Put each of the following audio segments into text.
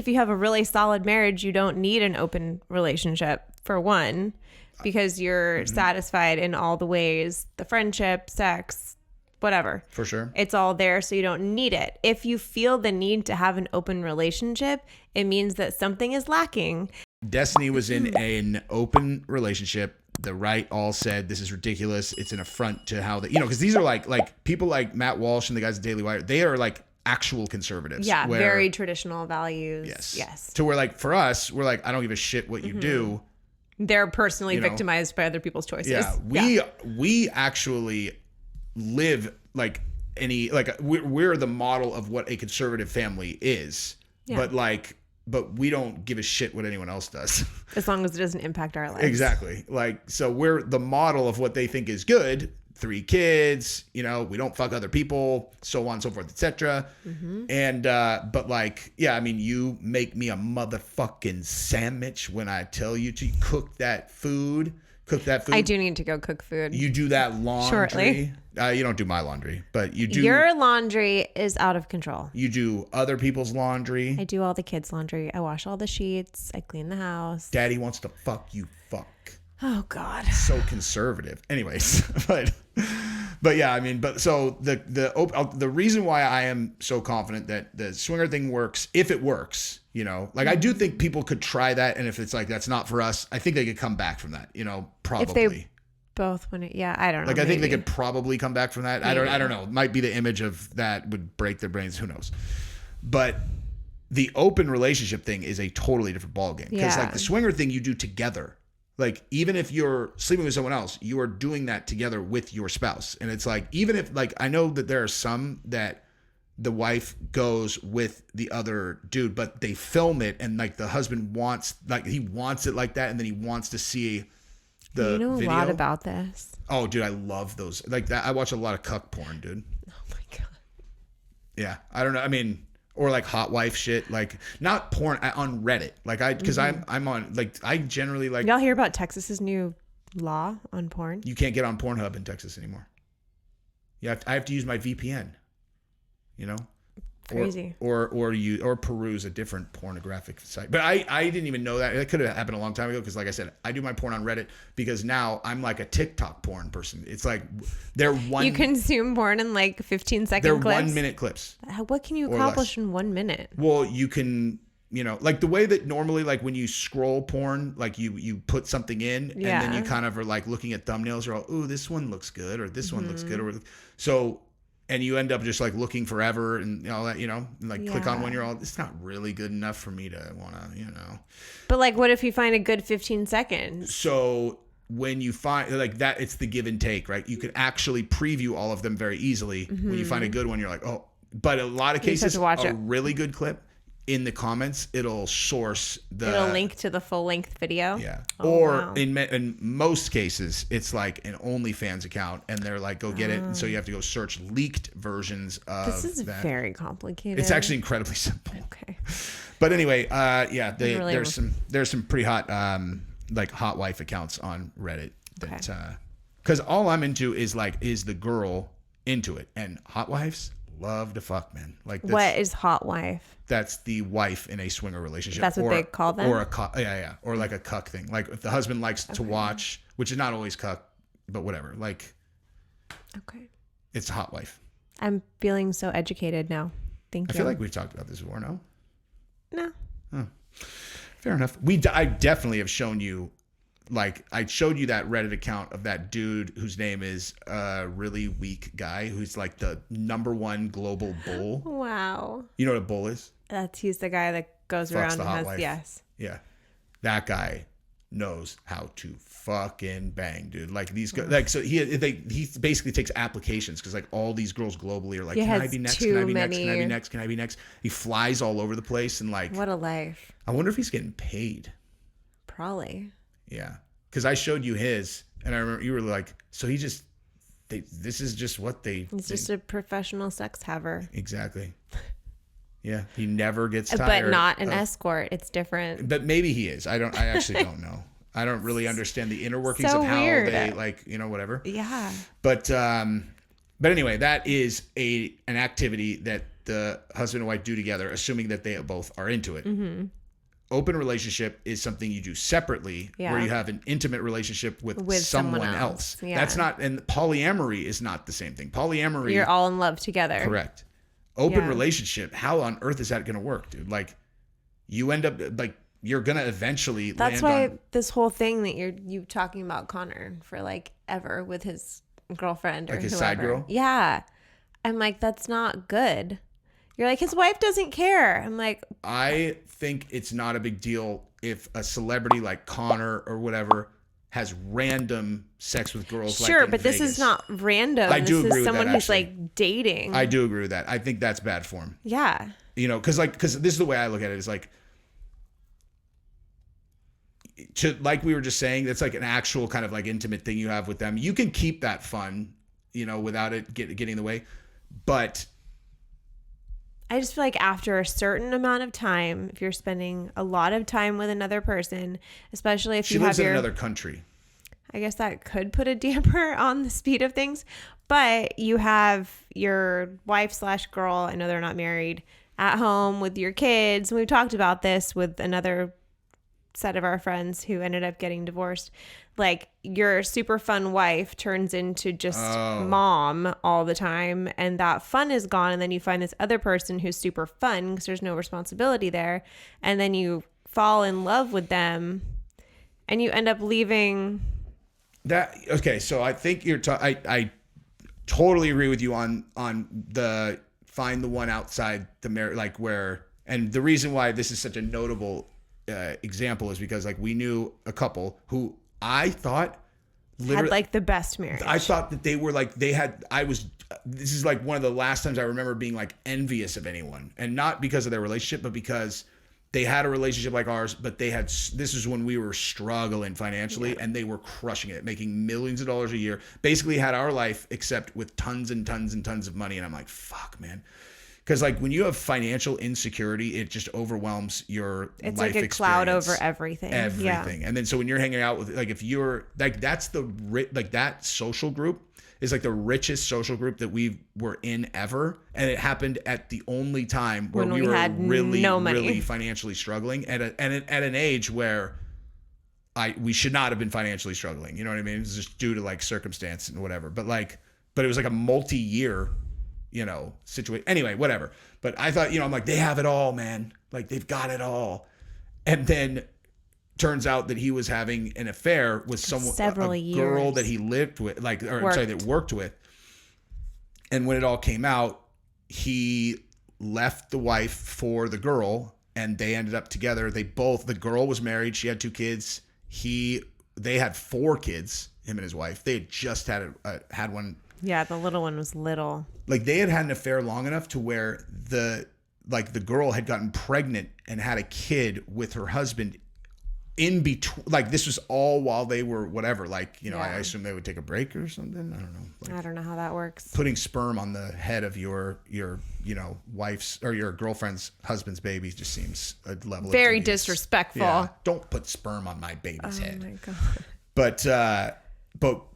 If you have a really solid marriage, you don't need an open relationship, for one, because you're satisfied in all the ways, the friendship, sex, whatever. For sure. It's all there, so you don't need it. If you feel the need to have an open relationship, it means that something is lacking. Destiny was in an open relationship. The right all said, this is ridiculous. It's an affront to how they, because these are like people like Matt Walsh and the guys at Daily Wire. They are like actual conservatives. Yeah, very traditional values. Yes. So we're like, for us, we're like, I don't give a shit what you do. They're personally victimized by other people's choices. Yeah, we actually live like we're the model of what a conservative family is. Yeah. But we don't give a shit what anyone else does. As long as it doesn't impact our lives. Exactly. So we're the model of what they think is good. 3 kids, we don't fuck other people, so on and so forth, etc. And, you make me a motherfucking sandwich when I tell you to cook that food. I do need to go cook food. You do that laundry. Shortly. You don't do my laundry, but you do. Your laundry is out of control. You do other people's laundry. I do all the kids' laundry. I wash all the sheets. I clean the house. Daddy wants to fuck you. Oh God. So conservative. Anyways, but yeah, so the reason why I am so confident that the swinger thing works, if it works, I do think people could try that, and if it's like that's not for us, I think they could come back from that, probably. If they both want it, yeah, I don't know. I think they could probably come back from that. Maybe. I don't know. It might be the image of that would break their brains. Who knows? But the open relationship thing is a totally different ballgame, because like the swinger thing you do together. Like, even if you're sleeping with someone else, you are doing that together with your spouse. And it's like, even if, like, I know that there are some that the wife goes with the other dude, but they film it, and like the husband wants, like, he wants it like that, and then he wants to see the video. You know a lot about this. Oh, dude, I love those. Like that. I watch a lot of cuck porn, dude. Oh my God. Yeah. I don't know. Or like hot wife shit, like not porn on Reddit. Like because I'm on, like, I generally like. Y'all hear about Texas's new law on porn? You can't get on Pornhub in Texas anymore. I have to use my VPN. Crazy. Or peruse a different pornographic site. But I didn't even know that. It could have happened a long time ago, because like I said, I do my porn on Reddit because now I'm like a TikTok porn person. It's like you consume porn in like 15-second clips. They're 1 minute clips. What can you accomplish in 1 minute? Well, you can, like the way that normally, like when you scroll porn, like you put something in and then you kind of are like looking at thumbnails, or ooh, this one looks good, or this one looks good, or so. And you end up just like looking forever and all that, click on one, it's not really good enough for me to want to, But like, what if you find a good 15 seconds? So when you find like that, it's the give and take, right? You can actually preview all of them very easily. When you find a good one, you're like, oh, but a lot of cases, really good clip, in the comments, it'll link to the full length video. Yeah. In most cases, it's like an OnlyFans account, and they're like, go get it. And so you have to go search leaked versions of that. This is very complicated. It's actually incredibly simple. Okay. But anyway, there's some pretty hot, like hot wife accounts on Reddit that, because all I'm into is the girl into it, and hot wives love to fuck, man. Like, what is hot wife? That's the wife in a swinger relationship. That's what they call them? Or a cuck, or like a cuck thing. Like if the husband likes to watch, which is not always cuck, but whatever. Like, it's a hot wife. I'm feeling so educated now. Thank you. I feel like we've talked about this before, no? No. Oh, fair enough. I definitely have shown you. Like, I showed you that Reddit account of that dude whose name is a really weak guy who's like the #1 global bull. Wow. You know what a bull is? He's the guy that goes around and has, yes. Yeah. That guy knows how to fucking bang, dude. Like these guys, like, so he basically takes applications, because like all these girls globally are like, can I be next? Can I be next? Can I be next? Can I be next? He flies all over the place, and like, what a life. I wonder if he's getting paid. Probably. Yeah, because I showed you his, and I remember you were like, so this is just what they. He's just a professional sex haver. Exactly. Yeah, he never gets tired. But not an escort. It's different. But maybe he is. I actually don't know. I don't really understand the inner workings of how they whatever. Yeah. But anyway, that is an activity that the husband and wife do together, assuming that they both are into it. Mm-hmm. Open relationship is something you do separately, where you have an intimate relationship with someone else. Yeah. That's not, and polyamory is not the same thing. Polyamory, you're all in love together. Correct. Open relationship, how on earth is that going to work, dude? Like, you end up, like, you're going to eventually That's land why this whole thing that you talking about Connor for like ever with his girlfriend or like his whoever. side girl? Yeah. I'm like, that's not good. You're like, his wife doesn't care. I'm like, I think it's not a big deal if a celebrity like Connor or whatever has random sex with girls. Sure, like but this is not random. I do this agree is with someone that, who's actually. like dating. I do agree with that. I think that's bad form. Yeah. You know, because this is the way I look at it, is like, like we were just saying, that's like an actual kind of like intimate thing you have with them. You can keep that fun, you know, without it getting in the way. But I just feel like after a certain amount of time, if you're spending a lot of time with another person, especially if she you lives have in another country, I guess that could put a damper on the speed of things. But you have your wife/girl, I know they're not married, at home with your kids. And we've talked about this with another set of our friends who ended up getting divorced. Like, your super fun wife turns into just mom all the time, and that fun is gone. And then you find this other person who's super fun because there's no responsibility there. And then you fall in love with them and you end up leaving. that okay. So I think I totally agree with you on the find the one outside the marriage, like where, and the reason why this is such a notable example is because like we knew a couple who I thought literally had like the best marriage. I thought that they were like, this is like one of the last times I remember being like envious of anyone, and not because of their relationship, but because they had a relationship like ours, but this is when we were struggling financially, and they were crushing it, making millions of dollars a year, basically had our life except with tons and tons and tons of money. And I'm like, fuck, man. Because like when you have financial insecurity, it just overwhelms your it's life like a experience. Cloud over everything. Yeah. And then so when you're hanging out with, like, if you're like, that's that social group is like the richest social group that we were in ever, and it happened at the only time where we were had really no money. really financially struggling at an age where we should not have been financially struggling. You know what I mean? It's just due to like circumstance and whatever. But it was like a multi-year, you know, situation. Anyway, whatever. But I thought, you know, I'm like, they have it all, man. Like, they've got it all. And then turns out that he was having an affair with someone, Several a girl years. that he lived with, that worked with. And when it all came out, he left the wife for the girl, and they ended up together. The girl was married. She had 2 kids. They had 4 kids, him and his wife. They had just had one. Yeah, the little one was little. Like, they had an affair long enough to where the girl had gotten pregnant and had a kid with her husband in between. Like, this was all while they were whatever. Like, you know, I assume they would take a break or something. I don't know. Like, I don't know how that works. putting sperm on the head of your you know, wife's or your girlfriend's husband's baby just seems a level Very of devious. disrespectful. Yeah, don't put sperm on my baby's head. Oh my God. But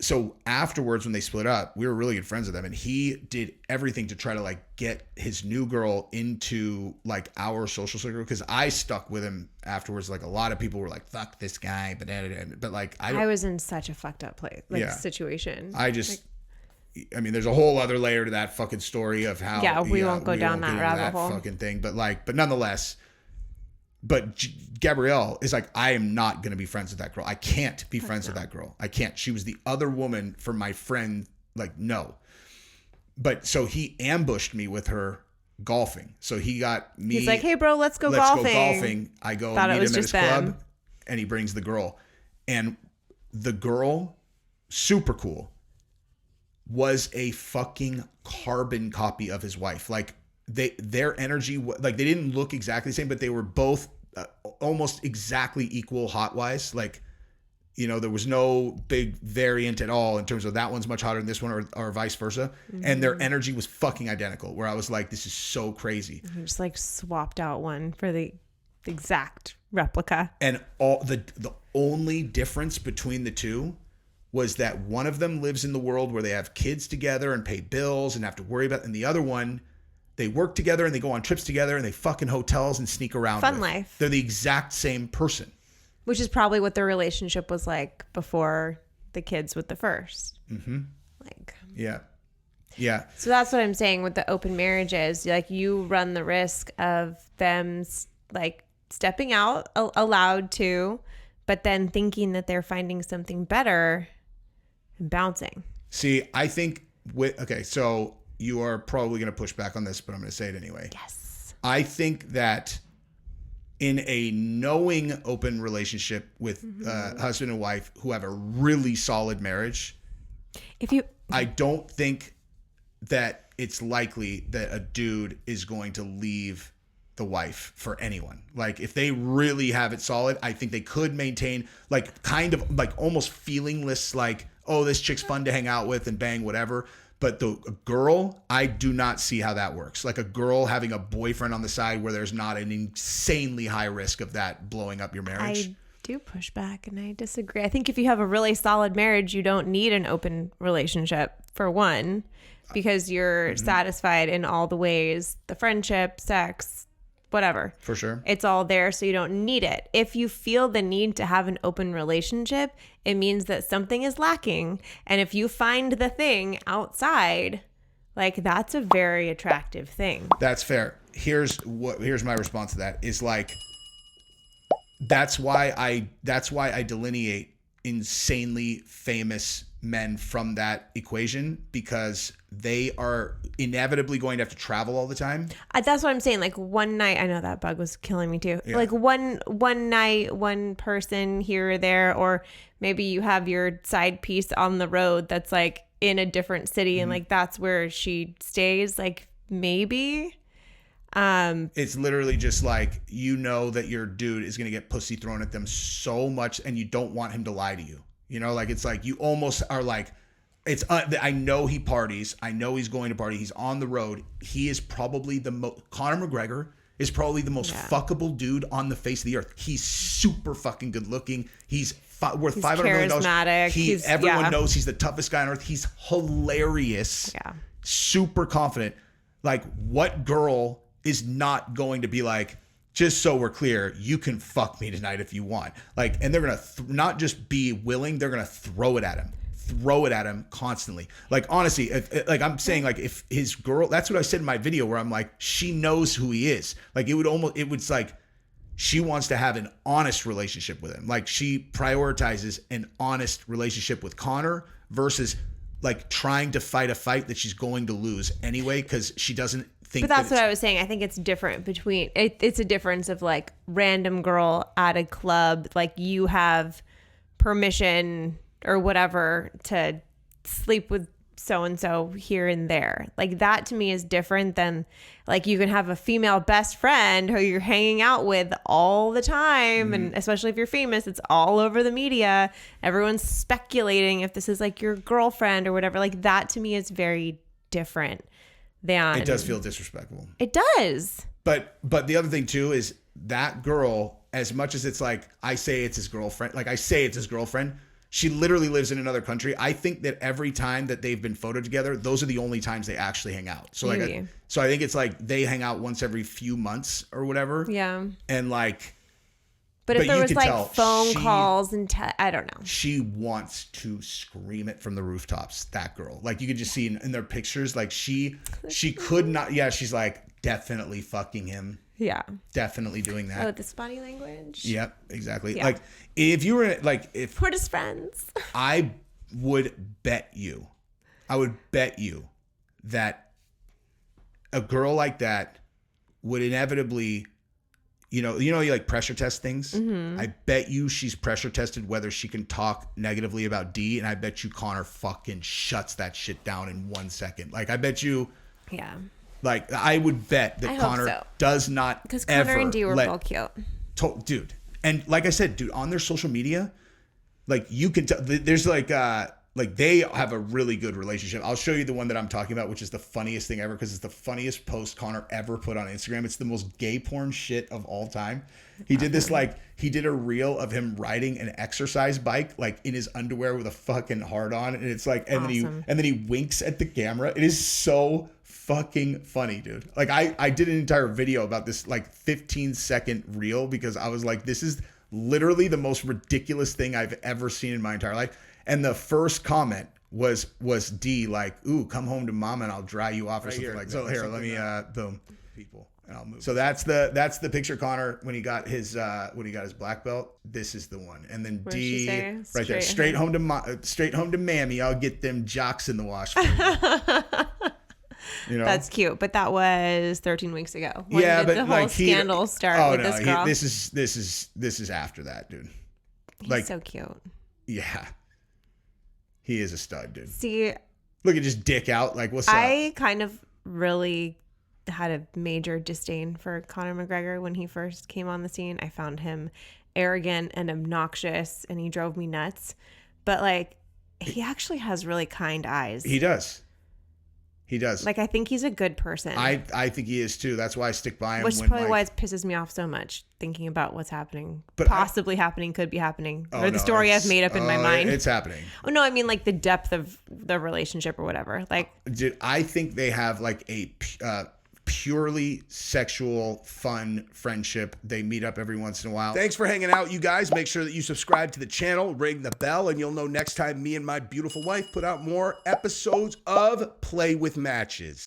so afterwards, when they split up, we were really good friends with them, and he did everything to try to like get his new girl into like our social circle, because I stuck with him afterwards. Like, a lot of people were like, fuck this guy, but like I was in such a fucked up place, situation. I mean, there's a whole other layer to that fucking story of how we won't go down that rabbit hole fucking thing, but nonetheless. But Gabrielle is like, I am not going to be friends with that girl. I can't be friends with that girl. I can't. She was the other woman for my friend. Like, no. But so he ambushed me with her golfing. So he got me. He's like, hey, bro, let's go golfing. I go Thought meet it was him at just his club, them. and he brings the girl. And the girl, super cool, was a fucking carbon copy of his wife. Like, their energy, like, they didn't look exactly the same, but they were both almost exactly equal hot wise. Like, you know, there was no big variant at all in terms of that one's much hotter than this one, or vice versa. Mm-hmm. And their energy was fucking identical, where I was like, this is so crazy. I just like swapped out one for the exact replica. And all the only difference between the two was that one of them lives in the world where they have kids together and pay bills and have to worry about, and the other one, they work together and they go on trips together and they fuck in hotels and sneak around. Fun life. They're the exact same person. Which is probably what their relationship was like before the kids with the first. Mm-hmm. Like, yeah. Yeah. So that's what I'm saying with the open marriages. Like, you run the risk of them like stepping out allowed to, but then thinking that they're finding something better and bouncing. See, I think okay, so you are probably going to push back on this, but I'm going to say it anyway. Yes. I think that in a knowing open relationship with husband and wife who have a really solid marriage, I don't think that it's likely that a dude is going to leave the wife for anyone. Like, if they really have it solid, I think they could maintain like kind of like almost feelingless, like, oh, this chick's fun to hang out with and bang whatever. But a girl, I do not see how that works. Like, a girl having a boyfriend on the side where there's not an insanely high risk of that blowing up your marriage. I do push back and I disagree. I think if you have a really solid marriage, you don't need an open relationship, for one, because you're satisfied in all the ways, the friendship, sex, whatever. For sure. It's all there, so you don't need it. If you feel the need to have an open relationship, it means that something is lacking. And if you find the thing outside, like, that's a very attractive thing. That's fair. Here's my response to that is like, that's why I delineate insanely famous men from that equation, because they are inevitably going to have to travel all the time. That's what I'm saying. Like, one night, I know that bug was killing me too. Yeah. Like one night, one person here or there, or maybe you have your side piece on the road that's like in a different city and like that's where she stays. Like, maybe. It's literally just like, you know that your dude is going to get pussy thrown at them so much and you don't want him to lie to you. You know, like, it's like you almost are like, it's I know he parties. I know he's going to party. He's on the road. He is probably Conor McGregor is probably the most fuckable dude on the face of the earth. He's super fucking good looking. He's worth $500 million. Charismatic. Everyone knows he's the toughest guy on earth. He's hilarious. Yeah. Super confident. Like, what girl is not going to be like, just so we're clear, you can fuck me tonight if you want. Like, and they're going to not just be willing, they're going to throw it at him constantly. Like, honestly, I'm saying, like, if his girl, that's what I said in my video where I'm like, she knows who he is. Like, it's like, she wants to have an honest relationship with him. Like, she prioritizes an honest relationship with Connor versus like trying to fight a fight that she's going to lose anyway, because she doesn't think. But that's what I was saying. I think it's different between it's a difference of like random girl at a club, like you have permission or whatever to sleep with so and so here and there. Like, that to me is different than like you can have a female best friend who you're hanging out with all the time, and especially if you're famous, it's all over the media. Everyone's speculating if this is like your girlfriend or whatever. Like, that to me is very different. It does feel disrespectful. It does. But the other thing too is that girl, as much as it's like, I say it's his girlfriend, she literally lives in another country. I think that every time that they've been photoed together, those are the only times they actually hang out. So like, so I think it's like they hang out once every few months or whatever. Yeah. And like, but if there was like phone calls and I don't know. She wants to scream it from the rooftops, that girl. Like, you could just see in their pictures, like she could not. Yeah, she's like, definitely fucking him. Yeah. Definitely doing that. Oh, this body language. Yep, exactly. Yeah. Like, if you were like, if we're just friends, I would bet you that a girl like that would inevitably, you like pressure test things. I bet you she's pressure tested whether she can talk negatively about D, and I bet you Connor fucking shuts that shit down in 1 second. Like, I bet you. Yeah. Like, I would bet that Connor does not, because Connor and D were both cute. Dude. And like I said, dude, on their social media, like, you can tell, there's like, like they have a really good relationship. I'll show you the one that I'm talking about, which is the funniest thing ever because it's the funniest post Connor ever put on Instagram. It's the most gay porn shit of all time. He did this he did a reel of him riding an exercise bike like in his underwear with a fucking hard on, and it's like and then he winks at the camera. It is so fucking funny, dude. Like I did an entire video about this like 15-second reel because I was like, this is literally the most ridiculous thing I've ever seen in my entire life. And the first comment was D like, ooh, come home to mama and I'll dry you off or right something here. Like that. So here, let me boom people and I'll move. So that's the picture Connor when he got his black belt. This is the one. And then What D right there, straight home to mammy. I'll get them jocks in the wash. You know? That's cute, but that was 13 weeks ago. When did the whole scandal start with this girl? This is after that, dude. He's so cute. Yeah. He is a stud, dude. See, look at just dick out. Like, what's up? I kind of really had a major disdain for Conor McGregor when he first came on the scene. I found him arrogant and obnoxious, and he drove me nuts. But like, he actually has really kind eyes. He does. He does. Like, I think he's a good person. I think he is too. That's why I stick by him. Which is probably why it pisses me off so much, thinking about what's happening. But possibly happening, could be happening. Or the story I've made up in my mind. It's happening. Oh, no, I mean like the depth of the relationship or whatever. Like, dude, I think they have like a purely sexual, fun friendship. They meet up every once in a while. Thanks for hanging out, you guys. Make sure that you subscribe to the channel, ring the bell, and you'll know next time me and my beautiful wife put out more episodes of Play with Matches.